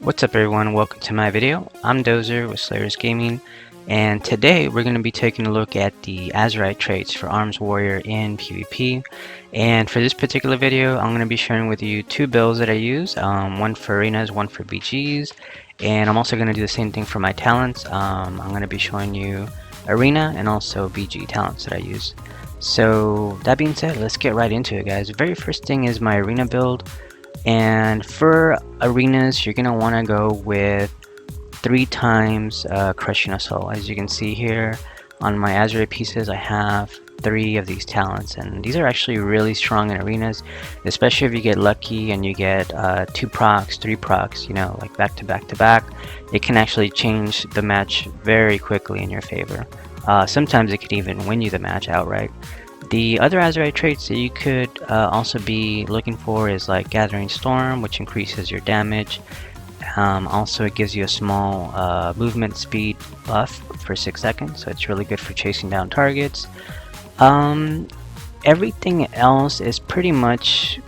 What's up everyone, welcome to my video. I'm Dozer with Slayers Gaming, and today we're going to be taking a look at the Azerite traits for Arms Warrior in PvP. And for this particular video, I'm going to be sharing with you two builds that I use, one for arenas, one for BGs, and I'm also going to do the same thing for my talents. I'm going to be showing you arena and also BG talents that I use. So that being said, let's get right into it, guys. The very first thing is my arena build. And for arenas, you're gonna want to go with 3 times Crushing Assault. As you can see here on my Azerite pieces, I have 3 of these talents, and these are actually really strong in arenas, especially if you get lucky and you get 2 procs, 3 procs, you know, like back to back to back. It can actually change the match very quickly in your favor. Sometimes it could even win you the match outright. The other Azerite traits that you could also be looking for is like Gathering Storm, which increases your damage. Also, it gives you a small movement speed buff for 6 seconds, so it's really good for chasing down targets. Everything else is pretty much,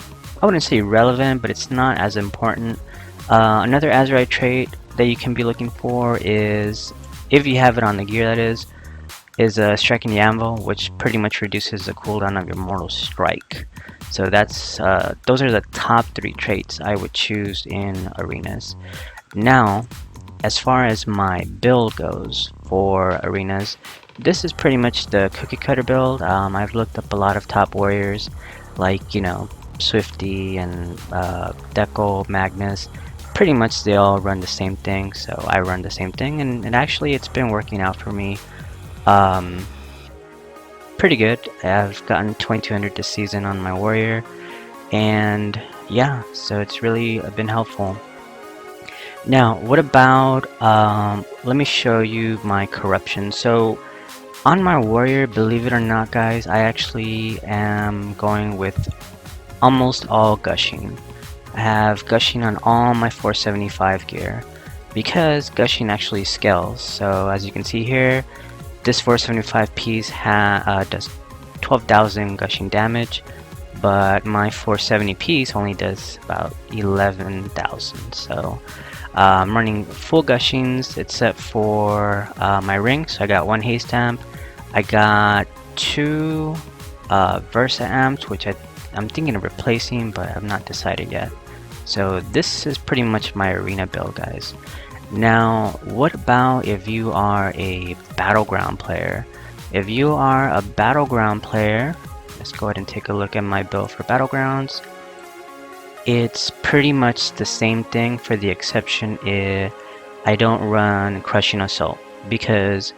I wouldn't say relevant, but it's not as important. Another Azerite trait that you can be looking for is, if you have it on the gear that is Striking the Anvil, which pretty much reduces the cooldown of your Mortal Strike. So that's those are the top 3 traits I would choose in arenas. Now, as far as my build goes for arenas, this is pretty much the cookie cutter build. I've looked up a lot of top warriors, like, you know, Swifty and Deco, Magnus. Pretty much they all run the same thing, so I run the same thing, and actually it's been working out for me. Pretty good. I've gotten 2200 this season on my warrior, and yeah, so it's really been helpful. Now, what about let me show you my corruption. So on my warrior, believe it or not, guys, I actually am going with almost all gushing. I have gushing on all my 475 gear because gushing actually scales. So as you can see here, this 475 piece does 12,000 gushing damage, but my 470 piece only does about 11,000. So I'm running full gushings except for my ring. So I got 1 haste amp, I got 2 Versa amps, which I'm thinking of replacing, but I've not decided yet. So this is pretty much my arena build, guys. Now, what about if you are a Battleground player? If you are a Battleground player, let's go ahead and take a look at my build for Battlegrounds. It's pretty much the same thing, for the exception is I don't run Crushing Assault, because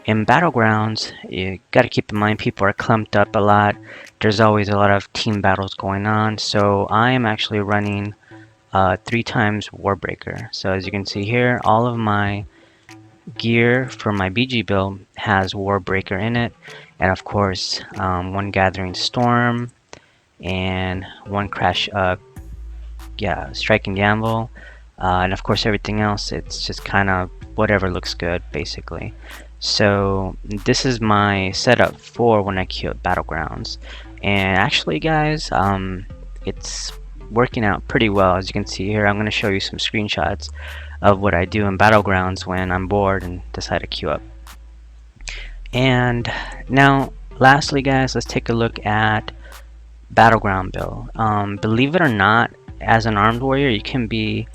in Battlegrounds, you gotta keep in mind people are clumped up a lot. There's always a lot of team battles going on, so I am actually running 3 times Warbreaker. So as you can see here, all of my gear for my BG build has Warbreaker in it, and of course 1 Gathering Storm and 1 Striking the Anvil, and of course everything else, it's just kind of whatever looks good basically. So this is my setup for when I queue up Battlegrounds, and actually, guys, it's working out pretty well. As you can see here, I'm going to show you some screenshots of what I do in Battlegrounds when I'm bored and decide to queue up. And now, lastly, guys, let's take a look at Battleground build. Believe it or not, as an armed warrior, you can be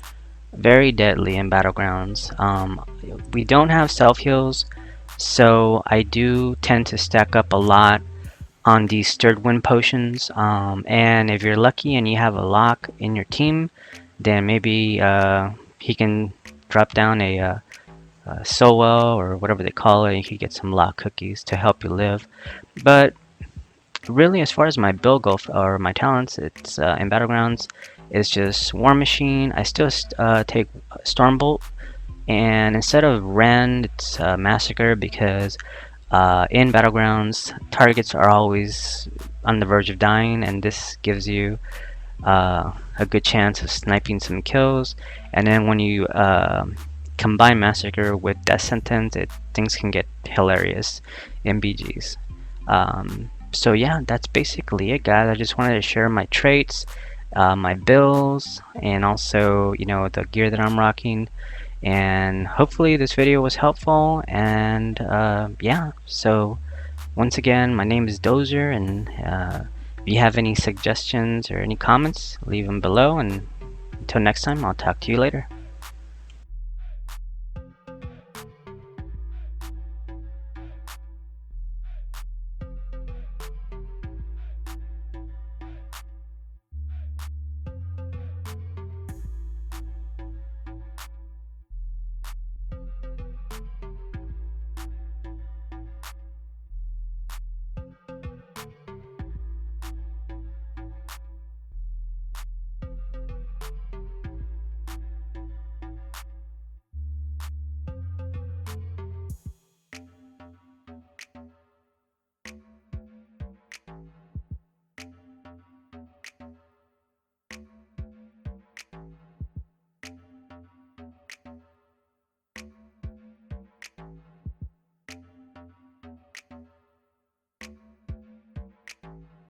very deadly in Battlegrounds. We don't have self heals, so I do tend to stack up a lot on these Stirred Wind potions, and if you're lucky and you have a lock in your team, then maybe he can drop down a Sowell or whatever they call it. You could get some lock cookies to help you live. But really, as far as my build go, or my talents, it's in Battlegrounds, it's just War Machine. I still take Stormbolt, and instead of Rend, it's Massacre, because in Battlegrounds, targets are always on the verge of dying, and this gives you a good chance of sniping some kills. And then when you combine Massacre with Death Sentence, things can get hilarious in BGs. So yeah, that's basically it, guys. I just wanted to share my traits. my bills, and also, the gear that I'm rocking. And hopefully this video was helpful. And yeah, so once again, my name is Dozer, and if you have any suggestions or any comments, leave them below. And until next time, I'll talk to you later.